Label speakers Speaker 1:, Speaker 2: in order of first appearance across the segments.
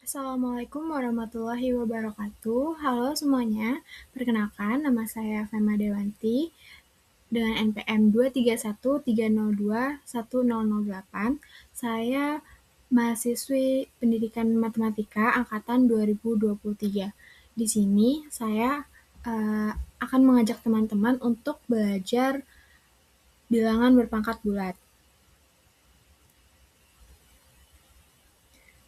Speaker 1: Assalamualaikum warahmatullahi wabarakatuh. Halo semuanya, perkenalkan nama saya Fema Dewanti dengan NPM 23130210008. Saya mahasiswi Pendidikan Matematika angkatan 2023. Di sini saya akan mengajak teman-teman untuk belajar bilangan berpangkat bulat.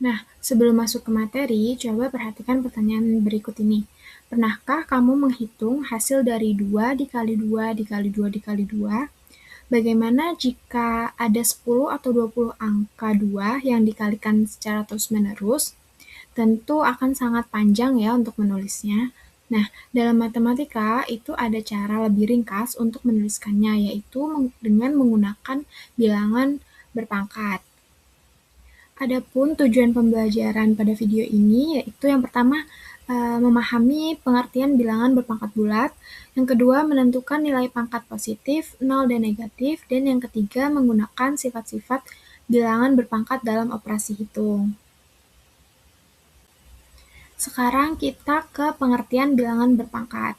Speaker 1: Nah, sebelum masuk ke materi, coba perhatikan pertanyaan berikut ini. Pernahkah kamu menghitung hasil dari 2 dikali 2 dikali 2 dikali 2? Bagaimana jika ada 10 atau 20 angka 2 yang dikalikan secara terus-menerus? Tentu akan sangat panjang ya untuk menulisnya. Nah, dalam matematika itu ada cara lebih ringkas untuk menuliskannya, yaitu dengan menggunakan bilangan berpangkat. Adapun tujuan pembelajaran pada video ini yaitu yang pertama, memahami pengertian bilangan berpangkat bulat, yang kedua menentukan nilai pangkat positif, nol dan negatif, dan yang ketiga menggunakan sifat-sifat bilangan berpangkat dalam operasi hitung. Sekarang kita ke pengertian bilangan berpangkat.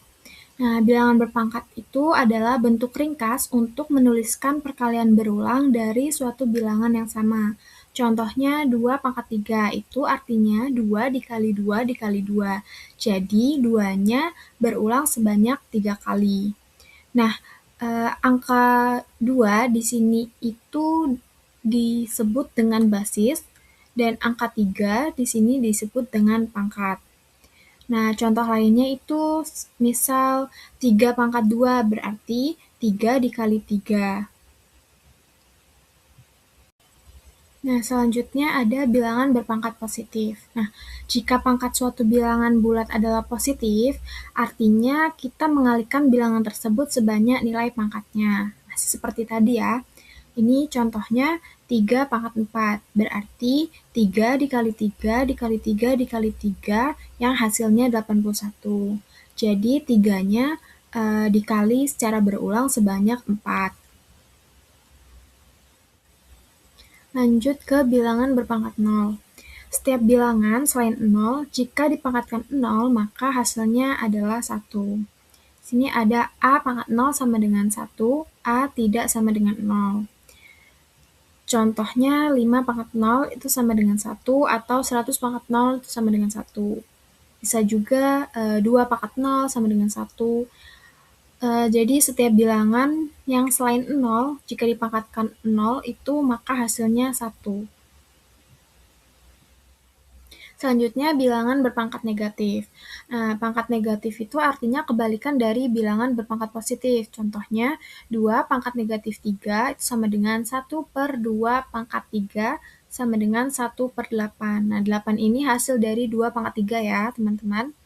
Speaker 1: Nah, bilangan berpangkat itu adalah bentuk ringkas untuk menuliskan perkalian berulang dari suatu bilangan yang sama. Contohnya 2 pangkat 3, itu artinya 2 dikali 2 dikali 2. Jadi, 2-nya berulang sebanyak 3 kali. Nah, angka 2 di sini itu disebut dengan basis, dan angka 3 di sini disebut dengan pangkat. Nah, contoh lainnya itu misal 3 pangkat 2 berarti 3 dikali 3. Nah, selanjutnya ada bilangan berpangkat positif. Nah, jika pangkat suatu bilangan bulat adalah positif, artinya kita mengalihkan bilangan tersebut sebanyak nilai pangkatnya. Masih seperti tadi ya. Ini contohnya 3 pangkat 4, berarti 3 dikali 3 dikali 3 dikali 3 yang hasilnya 81. Jadi 3-nya dikali secara berulang sebanyak 4. Lanjut ke bilangan berpangkat 0. Setiap bilangan selain 0, jika dipangkatkan 0, maka hasilnya adalah 1. Sini ada A pangkat 0 sama dengan 1, A tidak sama dengan 0. Contohnya 5 pangkat 0 itu sama dengan 1, atau 100 pangkat 0 itu sama dengan 1. Bisa juga 2 pangkat 0 sama dengan 1. Jadi setiap bilangan yang selain 0, jika dipangkatkan 0 itu maka hasilnya 1. Selanjutnya bilangan berpangkat negatif. Nah, pangkat negatif itu artinya kebalikan dari bilangan berpangkat positif. Contohnya 2 pangkat negatif 3 itu sama dengan 1 per 2 pangkat 3 sama dengan 1 per 8. Nah, 8 ini hasil dari 2 pangkat 3 ya, teman-teman.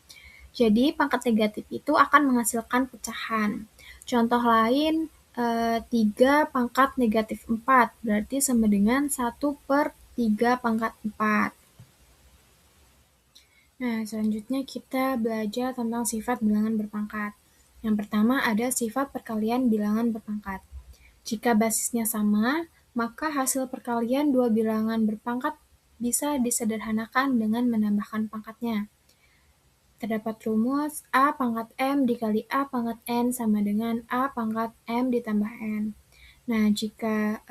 Speaker 1: Jadi, pangkat negatif itu akan menghasilkan pecahan. Contoh lain, 3 pangkat negatif 4, berarti sama dengan 1 per 3 pangkat 4. Nah, selanjutnya kita belajar tentang sifat bilangan berpangkat. Yang pertama ada sifat perkalian bilangan berpangkat. Jika basisnya sama, maka hasil perkalian dua bilangan berpangkat bisa disederhanakan dengan menambahkan pangkatnya. Terdapat rumus A pangkat M dikali A pangkat N sama dengan A pangkat M ditambah N. Nah, jika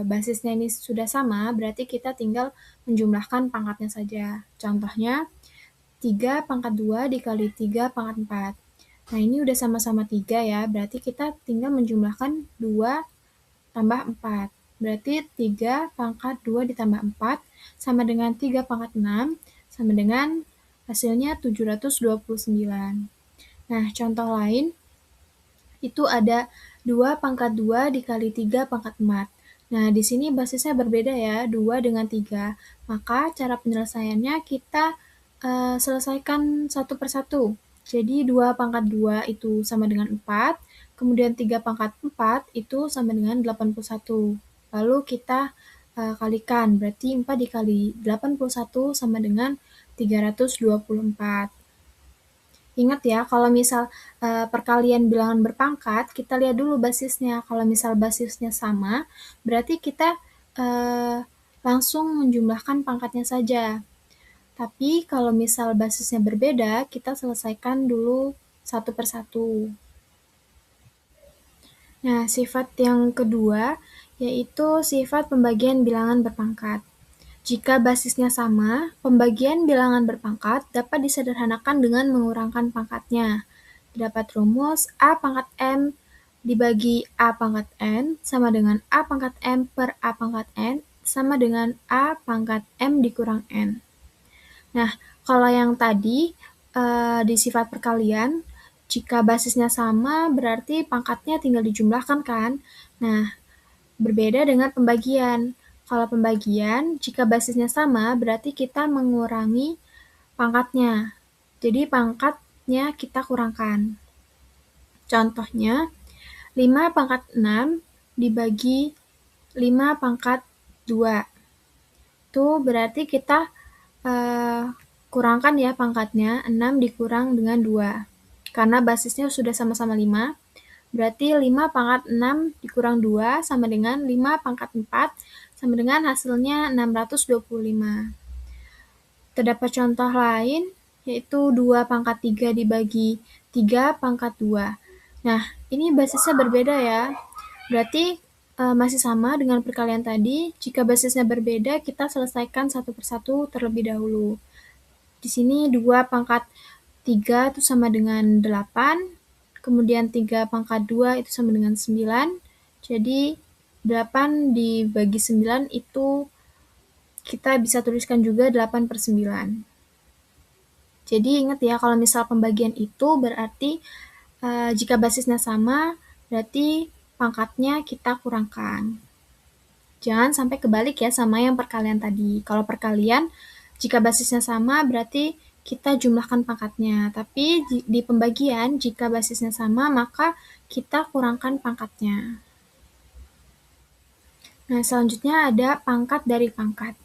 Speaker 1: basisnya ini sudah sama, berarti kita tinggal menjumlahkan pangkatnya saja. Contohnya, 3 pangkat 2 dikali 3 pangkat 4. Nah, ini udah sama-sama 3 ya, berarti kita tinggal menjumlahkan 2 tambah 4. Berarti 3 pangkat 2 ditambah 4 sama dengan 3 pangkat 6 sama dengan hasilnya 729. Nah, contoh lain itu ada 2 pangkat 2 dikali 3 pangkat 4. Nah, di sini basisnya berbeda ya, 2 dengan 3. Maka cara penyelesaiannya kita selesaikan satu per satu. Jadi 2 pangkat 2 itu sama dengan 4, kemudian 3 pangkat 4 itu sama dengan 81. Lalu kita kalikan, berarti 4 dikali 81 sama dengan 324. Ingat ya, kalau misal perkalian bilangan berpangkat, kita lihat dulu basisnya. Kalau misal basisnya sama, berarti kita langsung menjumlahkan pangkatnya saja. Tapi kalau misal basisnya berbeda, kita selesaikan dulu satu persatu. Nah, sifat yang kedua yaitu sifat pembagian bilangan berpangkat. Jika basisnya sama, pembagian bilangan berpangkat dapat disederhanakan dengan mengurangkan pangkatnya. Terdapat rumus A pangkat M dibagi A pangkat N sama dengan A pangkat M per A pangkat N sama dengan A pangkat M dikurang N. Nah, kalau yang tadi di sifat perkalian, jika basisnya sama berarti pangkatnya tinggal dijumlahkan kan? Nah, berbeda dengan pembagian. Kalau pembagian, jika basisnya sama berarti kita mengurangi pangkatnya. Jadi pangkatnya kita kurangkan. Contohnya, 5 pangkat 6 dibagi 5 pangkat 2. Itu berarti kita kurangkan ya pangkatnya, 6 dikurang dengan 2. Karena basisnya sudah sama-sama 5, berarti 5 pangkat 6 dikurang 2 sama dengan 5 pangkat 4, sama dengan hasilnya 625. Terdapat contoh lain, yaitu 2 pangkat 3 dibagi 3 pangkat 2. Nah, ini basisnya berbeda ya. Berarti masih sama dengan perkalian tadi. Jika basisnya berbeda, kita selesaikan satu persatu terlebih dahulu. Di sini 2 pangkat 3 itu sama dengan 8, kemudian 3 pangkat 2 itu sama dengan 9, jadi 8 dibagi 9 itu kita bisa tuliskan juga 8 per 9. Jadi ingat ya, kalau misal pembagian itu berarti jika basisnya sama, berarti pangkatnya kita kurangkan. Jangan sampai kebalik ya sama yang perkalian tadi. Kalau perkalian, jika basisnya sama berarti kita jumlahkan pangkatnya. Tapi di pembagian, jika basisnya sama, maka kita kurangkan pangkatnya. Nah, selanjutnya ada pangkat dari pangkat.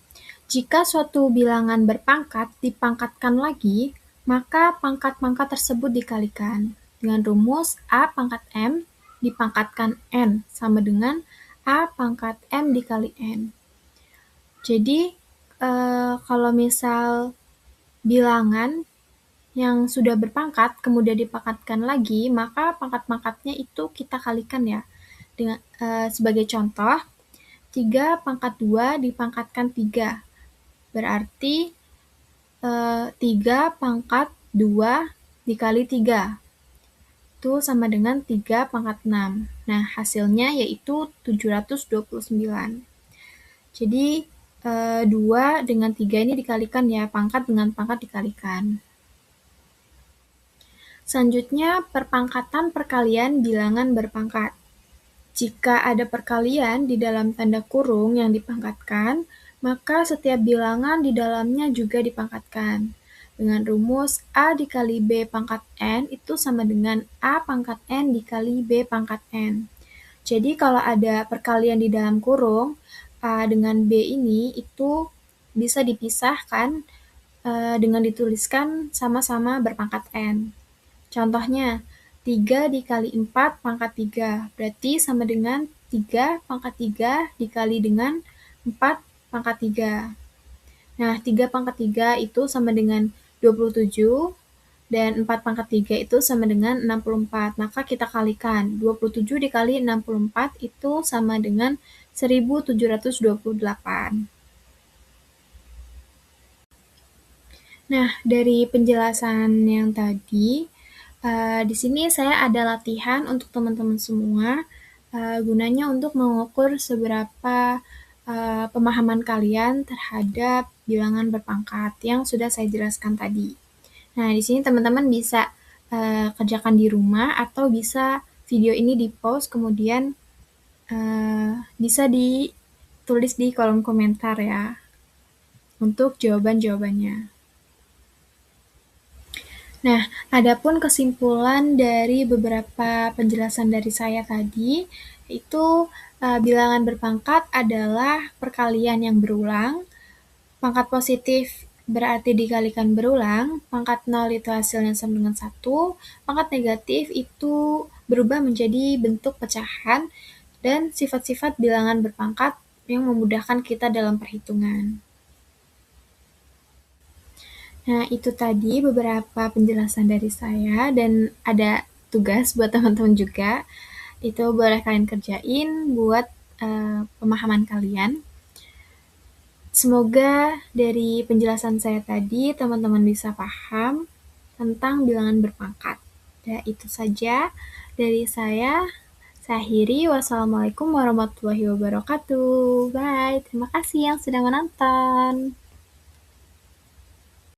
Speaker 1: Jika suatu bilangan berpangkat dipangkatkan lagi, maka pangkat-pangkat tersebut dikalikan. Dengan rumus A pangkat M dipangkatkan N sama dengan A pangkat M dikali N. Jadi, kalau misal bilangan yang sudah berpangkat kemudian dipangkatkan lagi, maka pangkat-pangkatnya itu kita kalikan ya. Dengan sebagai contoh, 3 pangkat 2 dipangkatkan 3. Berarti 3 pangkat 2 dikali 3. Itu sama dengan 3 pangkat 6. Nah, hasilnya yaitu 729. Jadi, 2 dengan 3 ini dikalikan ya, pangkat dengan pangkat dikalikan. Selanjutnya, perpangkatan perkalian bilangan berpangkat. Jika ada perkalian di dalam tanda kurung yang dipangkatkan, maka setiap bilangan di dalamnya juga dipangkatkan. Dengan rumus A dikali B pangkat N itu sama dengan A pangkat N dikali B pangkat N. Jadi kalau ada perkalian di dalam kurung, A dengan B ini itu bisa dipisahkan dengan dituliskan sama-sama berpangkat N. Contohnya, 3 dikali 4 pangkat 3, berarti sama dengan 3 pangkat 3 dikali dengan 4 pangkat 3. Nah, 3 pangkat 3 itu sama dengan 27, dan 4 pangkat 3 itu sama dengan 64. Maka kita kalikan, 27 dikali 64 itu sama dengan 1728. Nah, dari penjelasan yang tadi, di sini saya ada latihan untuk teman-teman semua, gunanya untuk mengukur seberapa pemahaman kalian terhadap bilangan berpangkat yang sudah saya jelaskan tadi. Nah, di sini teman-teman bisa kerjakan di rumah atau bisa video ini di-pause kemudian bisa ditulis di kolom komentar ya untuk jawaban-jawabannya. Nah, adapun kesimpulan dari beberapa penjelasan dari saya tadi, itu bilangan berpangkat adalah perkalian yang berulang, pangkat positif berarti dikalikan berulang, pangkat 0 itu hasilnya sama dengan 1, pangkat negatif itu berubah menjadi bentuk pecahan, dan sifat-sifat bilangan berpangkat yang memudahkan kita dalam perhitungan. Nah, itu tadi beberapa penjelasan dari saya dan ada tugas buat teman-teman juga. Itu boleh kalian kerjain buat pemahaman kalian. Semoga dari penjelasan saya tadi teman-teman bisa paham tentang bilangan berpangkat. Ya, itu saja dari saya. Saya akhiri. Wassalamualaikum warahmatullahi wabarakatuh. Bye. Terima kasih yang sudah menonton.